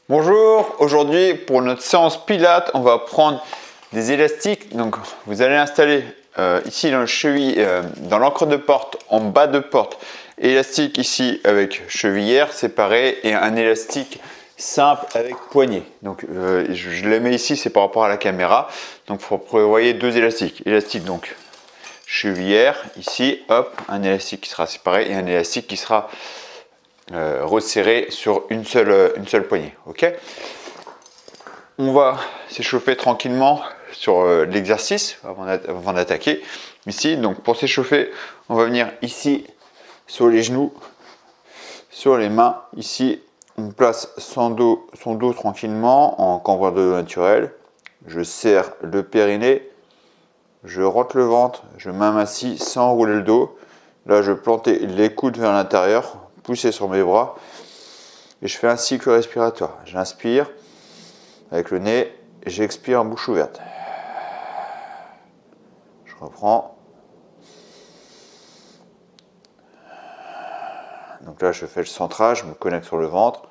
Bonjour, aujourd'hui pour notre séance pilates, on va prendre des élastiques. Donc vous allez installer ici dans le cheville, dans l'encre de porte, en bas de porte, élastique ici avec chevillère séparée et un élastique simple avec poignée. Donc je les mets ici, c'est par rapport à la caméra. Donc vous prévoyez deux élastiques. Élastique donc chevillère ici, hop, un élastique qui sera séparé et un élastique qui sera resserré sur une seule poignée. Ok, on va s'échauffer tranquillement sur l'exercice avant d'attaquer ici. Donc pour s'échauffer, on va venir ici sur les genoux, sur les mains. Ici on place son dos tranquillement en cambrure de dos naturel. Je serre le périnée, je rentre le ventre, je m'amassis sans rouler le dos. Là je plantais les coudes vers l'intérieur, pousser sur mes bras et je fais un cycle respiratoire. J'inspire avec le nez, j'expire en bouche ouverte. Je reprends. Donc là je fais le centrage, je me connecte sur le ventre.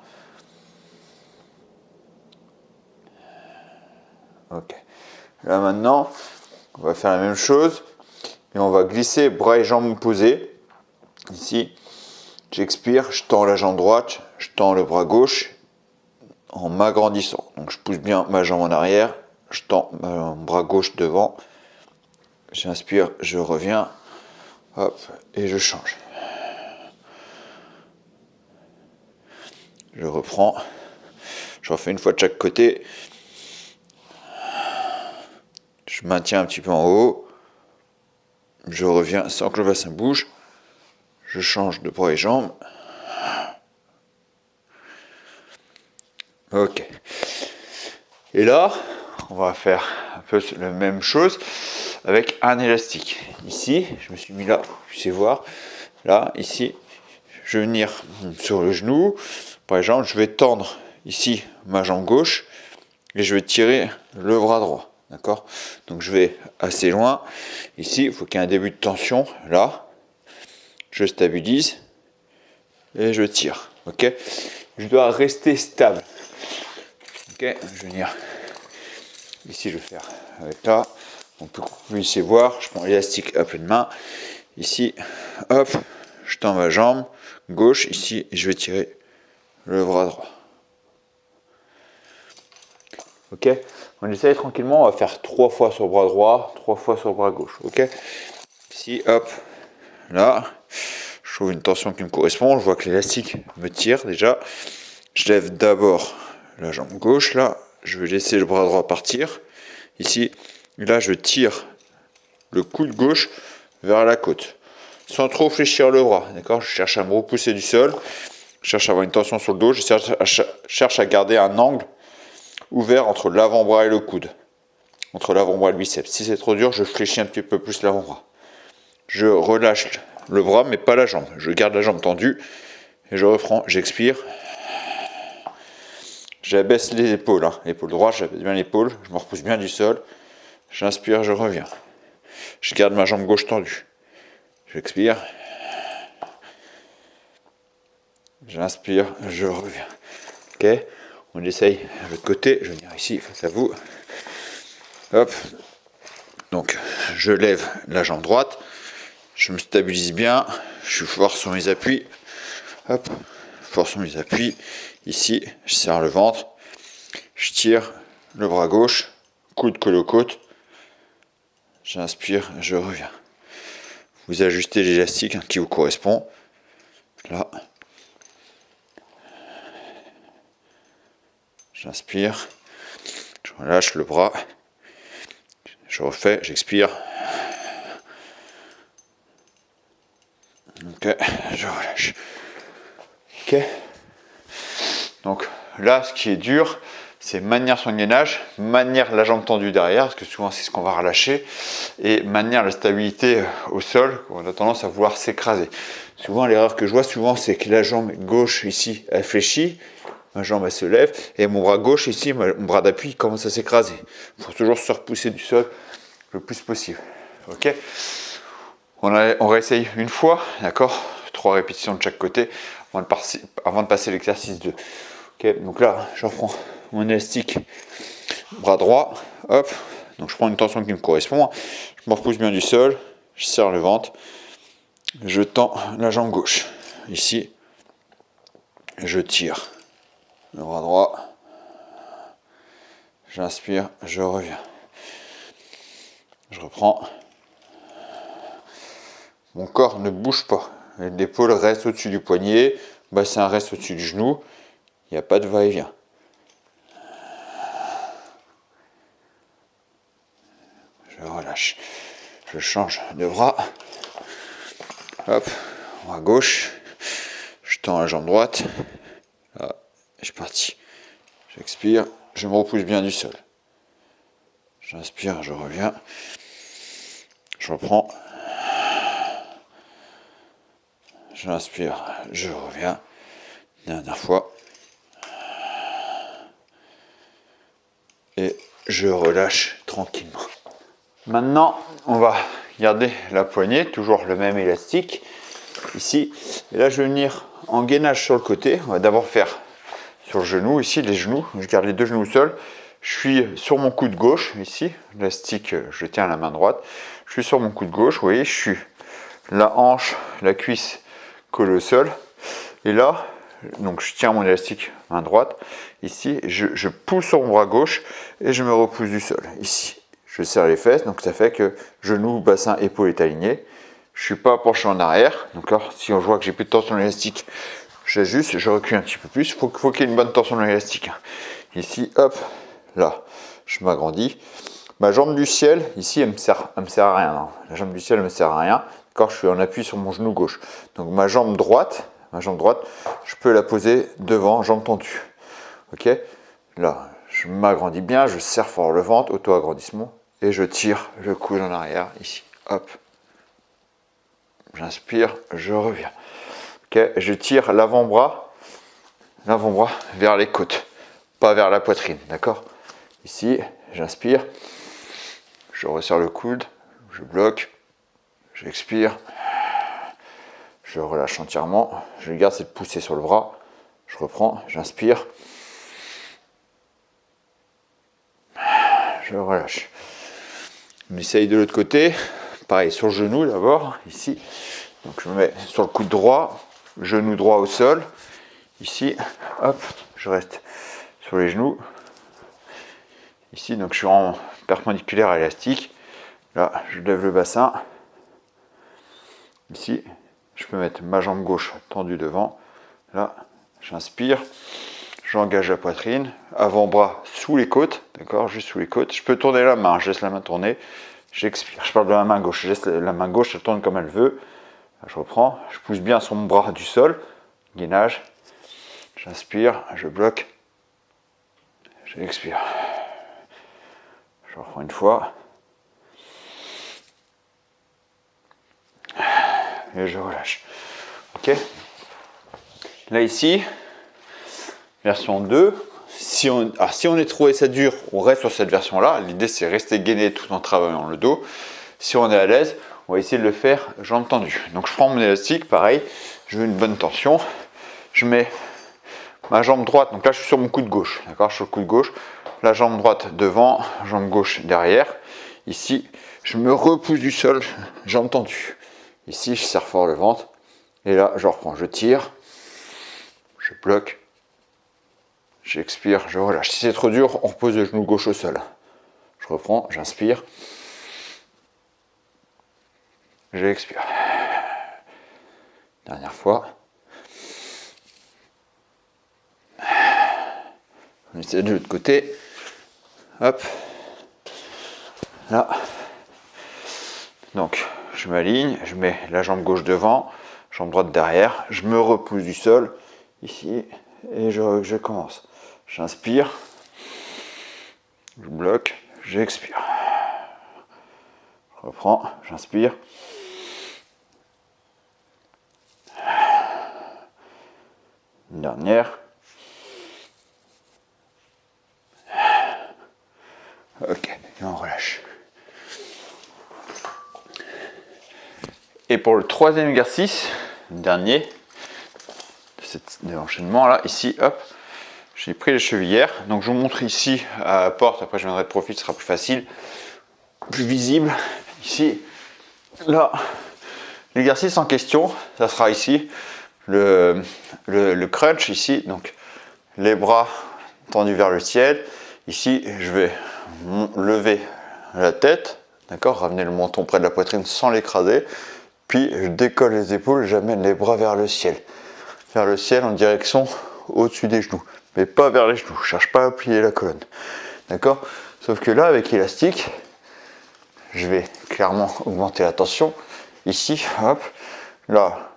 Ok. Là maintenant, on va faire la même chose et on va glisser bras et jambes posés. Ici, j'expire, je tends la jambe droite, je tends le bras gauche en m'agrandissant. Donc je pousse bien ma jambe en arrière, je tends mon bras gauche devant, j'inspire, je reviens, hop, et je change. Je reprends, je refais une fois de chaque côté. Je maintiens un petit peu en haut, je reviens sans que le bassin bouge, je change de bras et jambes. Ok. Et là, on va faire un peu la même chose avec un élastique. Ici, je me suis mis là, vous puissiez voir. Là, ici, je vais venir sur le genou. Par exemple, je vais tendre ici ma jambe gauche et je vais tirer le bras droit. D'accord? Donc je vais assez loin. Ici, il faut qu'il y ait un début de tension. Là, je stabilise et je tire. Ok? Je dois rester stable. Ok, je vais venir ici, je vais faire avec là. On peut puissiez voir, je prends l'élastique à pleine main. Ici, hop, je tends ma jambe gauche ici et je vais tirer le bras droit. Ok, on essaye tranquillement, on va faire 3 fois sur le bras droit, 3 fois sur le bras gauche. Ok, ici, hop, là, je trouve une tension qui me correspond. Je vois que l'élastique me tire déjà. Je lève d'abord la jambe gauche, là, je vais laisser le bras droit partir. Ici, là, je tire le coude gauche vers la côte, sans trop fléchir le bras. D'accord, je cherche à me repousser du sol, je cherche à avoir une tension sur le dos, je cherche à garder un angle ouvert entre l'avant-bras et le coude, entre l'avant-bras et le biceps. Si c'est trop dur, je fléchis un petit peu plus l'avant-bras. Je relâche le bras, mais pas la jambe. Je garde la jambe tendue et je reprends, j'expire. J'abaisse les épaules, l'épaule droite, j'abaisse bien l'épaule, je me repousse bien du sol. J'inspire, je reviens. Je garde ma jambe gauche tendue. J'expire. J'inspire, je reviens. Ok, on essaye de l'autre côté. Je vais venir ici face à vous. Hop. Donc, je lève la jambe droite. Je me stabilise bien. Je suis fort sur mes appuis. Hop. Fort sur mes appuis. Ici, je serre le ventre. Je tire le bras gauche. Coude colle aux côtes. J'inspire, je reviens. Vous ajustez l'élastique qui vous correspond. Là. J'inspire. Je relâche le bras. Je refais, j'expire. Ok, je relâche. Ok. Donc là, ce qui est dur, c'est maintenir son gainage, maintenir la jambe tendue derrière, parce que souvent c'est ce qu'on va relâcher, et maintenir la stabilité au sol, on a tendance à vouloir s'écraser. Souvent, l'erreur que je vois, c'est que la jambe gauche ici, elle fléchit, ma jambe elle se lève, et mon bras gauche ici, mon bras d'appui commence à s'écraser. Il faut toujours se repousser du sol le plus possible. Ok, on réessaye une fois, d'accord, 3 répétitions de chaque côté, avant de passer l'exercice 2. Ok, donc là, je reprends mon élastique bras droit, hop, donc je prends une tension qui me correspond, je me repousse bien du sol, je serre le ventre, je tends la jambe gauche, ici, je tire le bras droit, j'inspire, je reviens, je reprends, mon corps ne bouge pas, l'épaule reste au-dessus du poignet, bassin reste au-dessus du genou, il n'y a pas de va-et-vient. Je relâche, je change de bras, hop, bras gauche, je tends la jambe droite, là, je suis parti, j'expire, je me repousse bien du sol, j'inspire, je reviens, je reprends, j'inspire, je reviens, dernière fois, et je relâche tranquillement. Maintenant, on va garder la poignée, toujours le même élastique, ici. Et là, je vais venir en gainage sur le côté. On va d'abord faire sur le genou, ici, les genoux. Je garde les deux genoux au sol. Je suis sur mon coude gauche, ici. L'élastique, je tiens à la main droite. Je suis sur mon coude gauche, vous voyez, je suis la hanche, la cuisse collée au sol. Et là, donc je tiens mon élastique main droite, ici. Je pousse sur mon bras gauche et je me repousse du sol, ici. Je serre les fesses, donc ça fait que genou, bassin, épaule est aligné. Je ne suis pas penché en arrière. Donc là, si on voit que j'ai plus de tension dans l'élastique, j'ajuste, je recule un petit peu plus. Il faut qu'il y ait une bonne tension dans l'élastique. Ici, hop, là, je m'agrandis. Ma jambe du ciel, ici, elle me sert à rien. Non. La jambe du ciel ne me sert à rien. D'accord, je suis en appui sur mon genou gauche. Donc ma jambe droite, je peux la poser devant, jambe tendue. Ok, là, je m'agrandis bien, je serre fort le ventre, auto-agrandissement. Et je tire le coude en arrière, ici, hop. J'inspire, je reviens. Ok, je tire l'avant-bras vers les côtes, pas vers la poitrine, d'accord? Ici, j'inspire, je resserre le coude, je bloque, j'expire, je relâche entièrement, je garde cette poussée sur le bras, je reprends, j'inspire, je relâche. On essaye de l'autre côté, pareil sur le genou d'abord, ici. Donc je me mets sur le coude droit, genou droit au sol, ici, hop, je reste sur les genoux. Ici, donc je suis en perpendiculaire à l'élastique. Là, je lève le bassin. Ici, je peux mettre ma jambe gauche tendue devant. Là, j'inspire, j'engage la poitrine, avant-bras sous les côtes, d'accord, juste sous les côtes. Je peux tourner la main, je laisse la main tourner. J'expire, je parle de la main gauche, je laisse la main gauche, elle tourne comme elle veut. Là, je reprends, je pousse bien son bras du sol, gainage. J'inspire, je bloque, j'expire. Je reprends une fois. Et je relâche. Ok. Là ici, version 2. Si on est trouvé ça dur, on reste sur cette version-là. L'idée c'est rester gainé tout en travaillant le dos. Si on est à l'aise, on va essayer de le faire jambes tendues. Donc je prends mon élastique, pareil, je veux une bonne tension. Je mets ma jambe droite, donc là je suis sur mon coude gauche, d'accord, sur le coude gauche. La jambe droite devant, jambe gauche derrière. Ici, je me repousse du sol, jambe tendue. Ici, je serre fort le ventre. Et là, je reprends, je tire, je bloque, j'expire, je relâche. Si c'est trop dur, on repose le genou gauche au sol. Je reprends, j'inspire, j'expire. Dernière fois. On essaie de l'autre côté. Hop. Là. Donc, je m'aligne, je mets la jambe gauche devant, jambe droite derrière, je me repousse du sol, ici, et je commence. J'inspire, je bloque, j'expire. Je reprends, j'inspire. Une dernière. Ok, et on relâche. Et pour le troisième exercice, dernier de l'enchaînement là, ici, hop, J'ai pris les chevillères. Donc je vous montre ici à la porte. Après je viendrai de profil, ce sera plus facile, plus visible. Ici, là, l'exercice en question, ça sera ici le crunch ici. Donc les bras tendus vers le ciel. Ici, je vais lever la tête, d'accord, ramener le menton près de la poitrine sans l'écraser. Puis je décolle les épaules, j'amène les bras vers le ciel. Vers le ciel en direction au-dessus des genoux. Mais pas vers les genoux, je ne cherche pas à plier la colonne. D'accord? Sauf que là, avec élastique, je vais clairement augmenter la tension. Ici, hop, là,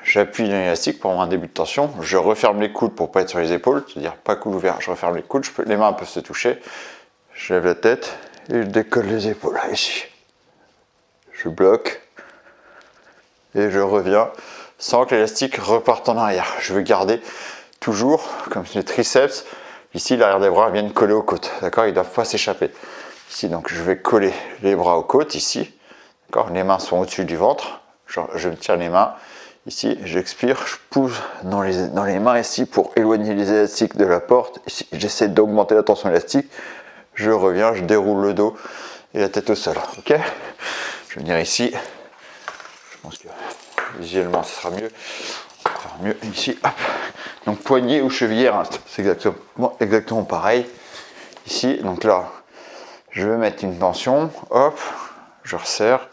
j'appuie dans l'élastique pour avoir un début de tension. Je referme les coudes pour ne pas être sur les épaules, c'est-à-dire pas coude ouvert, je referme les coudes, les mains peuvent se toucher. Je lève la tête et je décolle les épaules, là, ici. Je bloque et je reviens sans que l'élastique reparte en arrière. Je veux garder toujours, comme les triceps, ici l'arrière des bras viennent coller aux côtes, d'accord, ils ne doivent pas s'échapper. Ici, donc je vais coller les bras aux côtes, ici, d'accord, les mains sont au-dessus du ventre, je me tiens les mains, ici, j'expire, je pousse dans les mains ici pour éloigner les élastiques de la porte, ici, j'essaie d'augmenter la tension élastique, je reviens, je déroule le dos et la tête au sol, ok. Je vais venir ici, je pense que visuellement ce sera mieux. On va faire mieux ici, hop. Donc poignet ou chevillère, c'est exactement pareil. Ici, donc là, je vais mettre une tension, hop, je resserre.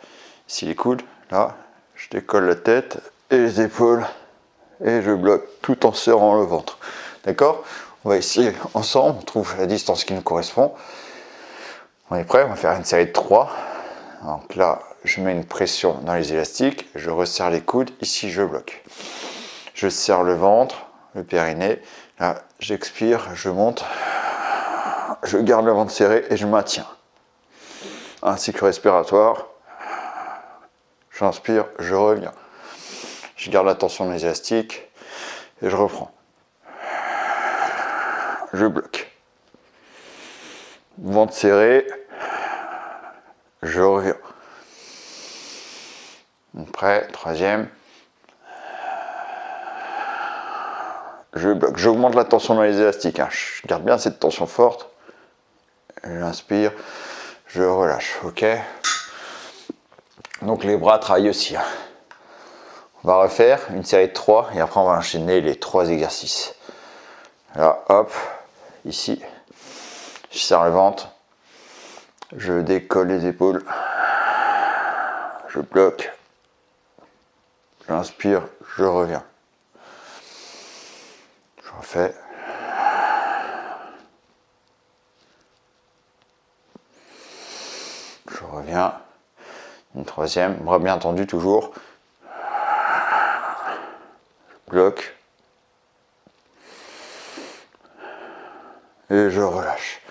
Ici les coudes, là, je décolle la tête et les épaules et je bloque tout en serrant le ventre. D'accord? On va essayer ensemble, on trouve la distance qui nous correspond. On est prêt? On va faire une série de 3. Donc là, je mets une pression dans les élastiques, je resserre les coudes, ici je bloque. Je serre le ventre, le périnée, là j'expire, je monte, je garde le ventre serré et je maintiens. Un cycle respiratoire, j'inspire, je reviens. Je garde la tension dans les élastiques et je reprends. Je bloque. Ventre serré, je reviens. Prêt, troisième. Je bloque, j'augmente la tension dans les élastiques, hein. Je garde bien cette tension forte. J'inspire, je relâche, ok. Donc les bras travaillent aussi, hein. On va refaire une série de 3 et après on va enchaîner les 3 exercices. Là, hop, ici, je serre le ventre, je décolle les épaules, je bloque, j'inspire, je reviens. Je refais. Je reviens. Une troisième, bras bien tendu toujours. Je bloque. Et je relâche.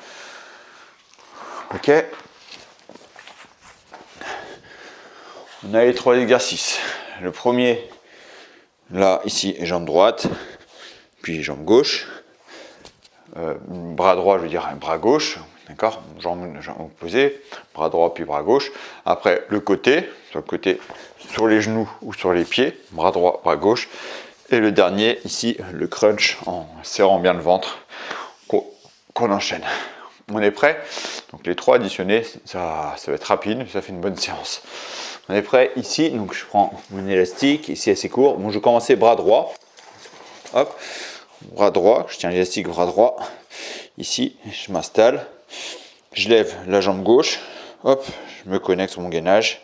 Ok. On a les 3 exercices. Le premier, là, ici, jambe droite. Puis jambe gauche, bras droit, je veux dire bras gauche, d'accord, jambe opposée, bras droit puis bras gauche. Après le côté sur les genoux ou sur les pieds, bras droit, bras gauche. Et le dernier ici, le crunch en serrant bien le ventre qu'on enchaîne. On est prêt? Donc les 3 additionnés, ça va être rapide, ça fait une bonne séance. On est prêt ici, donc je prends mon élastique, ici assez court. Bon, je vais commencer bras droit. Hop. Bras droit, je tiens l'élastique bras droit, ici, je m'installe, je lève la jambe gauche, hop, je me connecte sur mon gainage,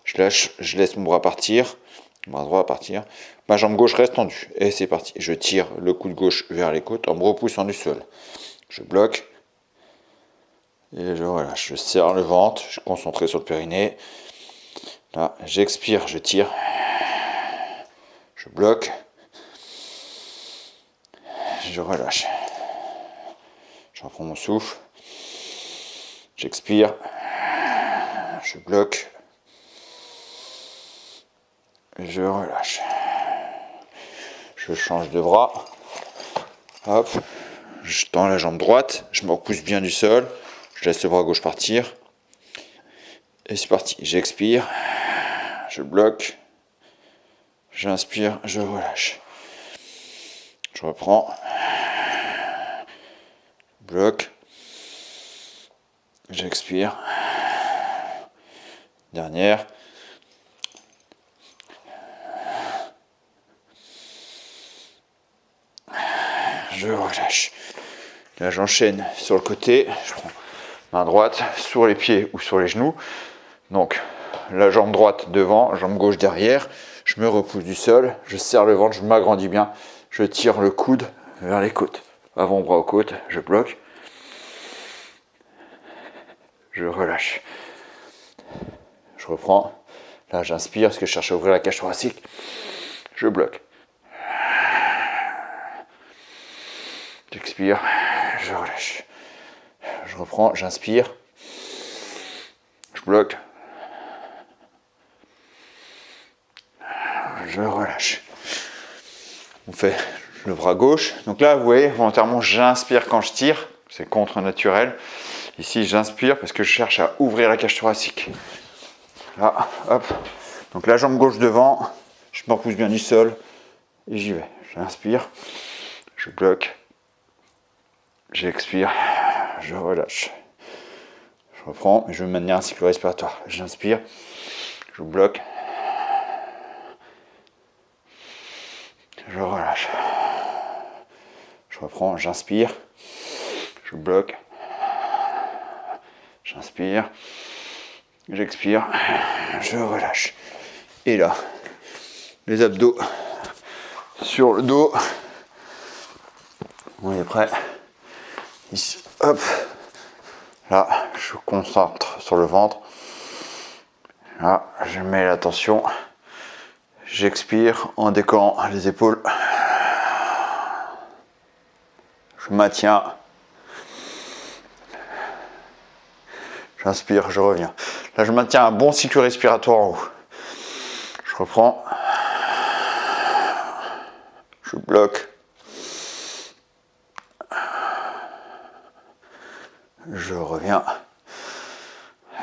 je lâche, je laisse mon bras partir, bras droit partir, ma jambe gauche reste tendue, et c'est parti, je tire le coude gauche vers les côtes en me repoussant du sol, je bloque, et je relâche, je serre le ventre, je suis concentré sur le périnée, là, j'expire, je tire, je bloque, je relâche. Je reprends mon souffle. J'expire. Je bloque. Je relâche. Je change de bras. Hop. Je tends la jambe droite. Je me repousse bien du sol. Je laisse le bras gauche partir. Et c'est parti. J'expire. Je bloque. J'inspire. Je relâche. Je reprends. bloque, j'expire, dernière, je relâche. Là j'enchaîne sur le côté, je prends main droite sur les pieds ou sur les genoux, donc la jambe droite devant, jambe gauche derrière, je me repousse du sol, je serre le ventre, je m'agrandis bien, je tire le coude vers les côtes, avant-bras aux côtes, je bloque, je relâche, je reprends, là j'inspire parce que je cherche à ouvrir la cage thoracique, je bloque, j'expire, je relâche, je reprends, j'inspire, je bloque, je relâche. On fait le bras gauche. Donc là, vous voyez, volontairement, j'inspire quand je tire. C'est contre-naturel. Ici, j'inspire parce que je cherche à ouvrir la cage thoracique. Là, hop. Donc la jambe gauche devant. Je me repousse bien du sol. Et j'y vais. J'inspire. Je bloque. J'expire. Je relâche. Je reprends. Mais je veux maintenir un cycle respiratoire. J'inspire. Je bloque. Je relâche. Je reprends, j'inspire. Je bloque. J'inspire. J'expire. Je relâche. Et là, les abdos sur le dos. On est prêt. Ici, hop. Là, je concentre sur le ventre. Là, je mets l'attention. J'expire en décollant les épaules. Je maintiens. J'inspire, je reviens. Là, je maintiens un bon cycle respiratoire en haut. Je reprends. Je bloque. Je reviens.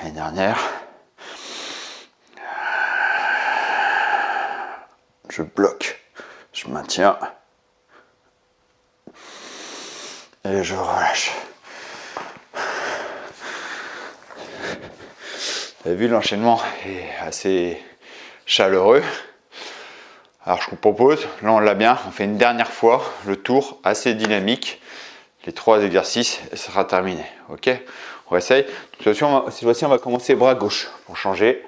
Une dernière. Je bloque. Je maintiens. Et je relâche. Vous avez vu, l'enchaînement est assez chaleureux. Alors je vous propose, là on l'a bien, on fait une dernière fois le tour assez dynamique. Les 3 exercices et ça sera terminé. Ok, on essaye. Cette fois-ci on va commencer bras gauche pour changer.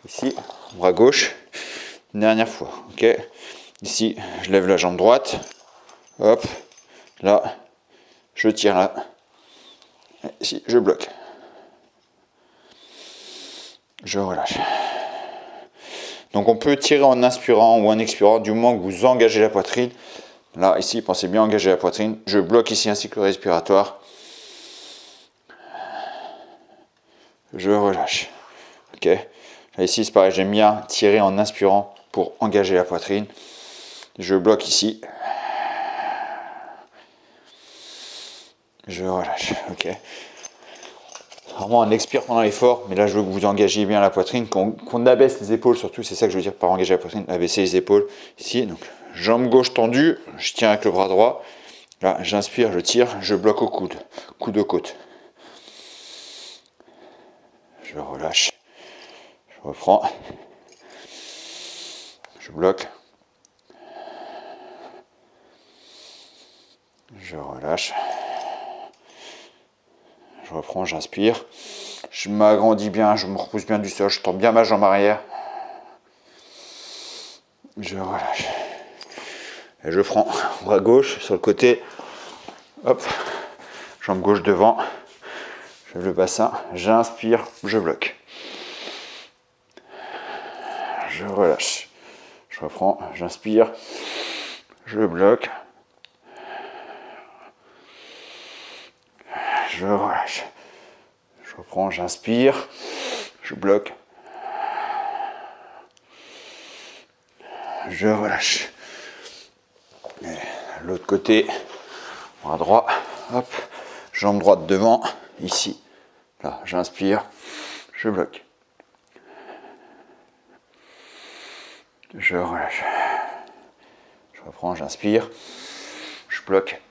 Ici, bras gauche. Une dernière fois. Ok. Ici, je lève la jambe droite. Hop. Là, je tire là. Ici, je bloque. Je relâche. Donc on peut tirer en inspirant ou en expirant du moment que vous engagez la poitrine. Là, ici, pensez bien engager la poitrine. Je bloque ici un cycle respiratoire. Je relâche. Ok. Là, ici, c'est pareil, j'aime bien tirer en inspirant pour engager la poitrine. Je bloque ici. Je relâche. Ok. Vraiment, on expire pendant l'effort, mais là, je veux que vous engagiez bien la poitrine, qu'on abaisse les épaules surtout. C'est ça que je veux dire par engager la poitrine, abaisser les épaules. Ici, donc, jambe gauche tendue, je tiens avec le bras droit. Là, j'inspire, je tire, je bloque au coude, coude aux côtes. Je relâche. Je reprends. Je bloque. Je relâche. Je reprends, j'inspire. Je m'agrandis bien, je me repousse bien du sol, je tends bien ma jambe arrière. Je relâche. Et je prends bras gauche sur le côté. Hop. Jambe gauche devant. Je lève le bassin. J'inspire, je bloque. Je relâche. Je reprends, j'inspire. Je bloque. Je relâche. Je reprends, j'inspire. Je bloque. Je relâche. Et l'autre côté, bras droit. Hop. Jambe droite devant. Ici. Là, j'inspire. Je bloque. Je relâche. Je reprends, j'inspire. Je bloque.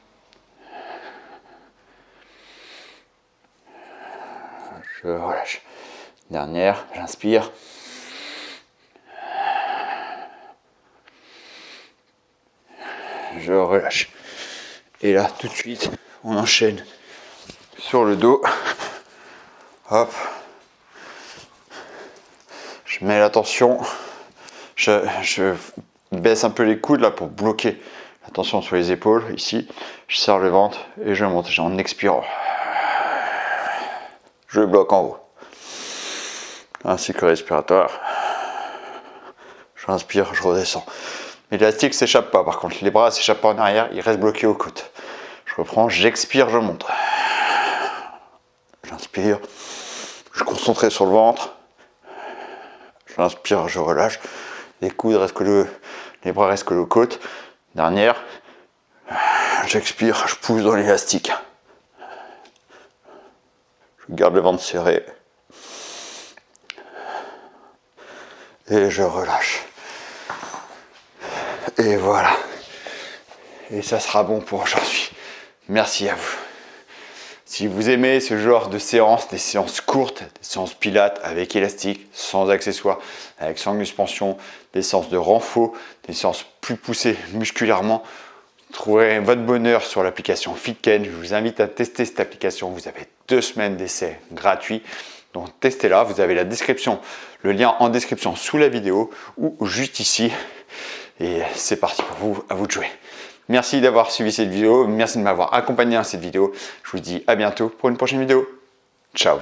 je relâche. Dernière, j'inspire. Je relâche. Et là, tout de suite, on enchaîne sur le dos. Hop. Je mets la tension. Je baisse un peu les coudes là pour bloquer la tension sur les épaules. Ici, je serre le ventre et je monte. En expirant, je bloque en haut. Un cycle respiratoire. J'inspire, je redescends. L'élastique ne s'échappe pas. Par contre, les bras ne s'échappent pas en arrière. Il reste bloqué aux côtes. Je reprends, j'expire, je monte. J'inspire. Je suis concentré sur le ventre. J'inspire, je relâche. Les coudes restent que les bras restent que aux côtes. Dernière. J'expire, je pousse dans l'élastique. Je garde le ventre serré. Et je relâche. Et voilà. Et ça sera bon pour aujourd'hui. Merci à vous. Si vous aimez ce genre de séances, des séances courtes, des séances pilates avec élastique, sans accessoires, avec sangle suspension, des séances de renfort, des séances plus poussées musculairement, vous trouverez votre bonheur sur l'application FitKen. Je vous invite à tester cette application. Vous avez 2 semaines d'essai gratuits. Donc testez-la. Vous avez la description, le lien en description sous la vidéo ou juste ici. Et c'est parti pour vous, à vous de jouer. Merci d'avoir suivi cette vidéo, merci de m'avoir accompagné dans cette vidéo. Je vous dis à bientôt pour une prochaine vidéo. Ciao.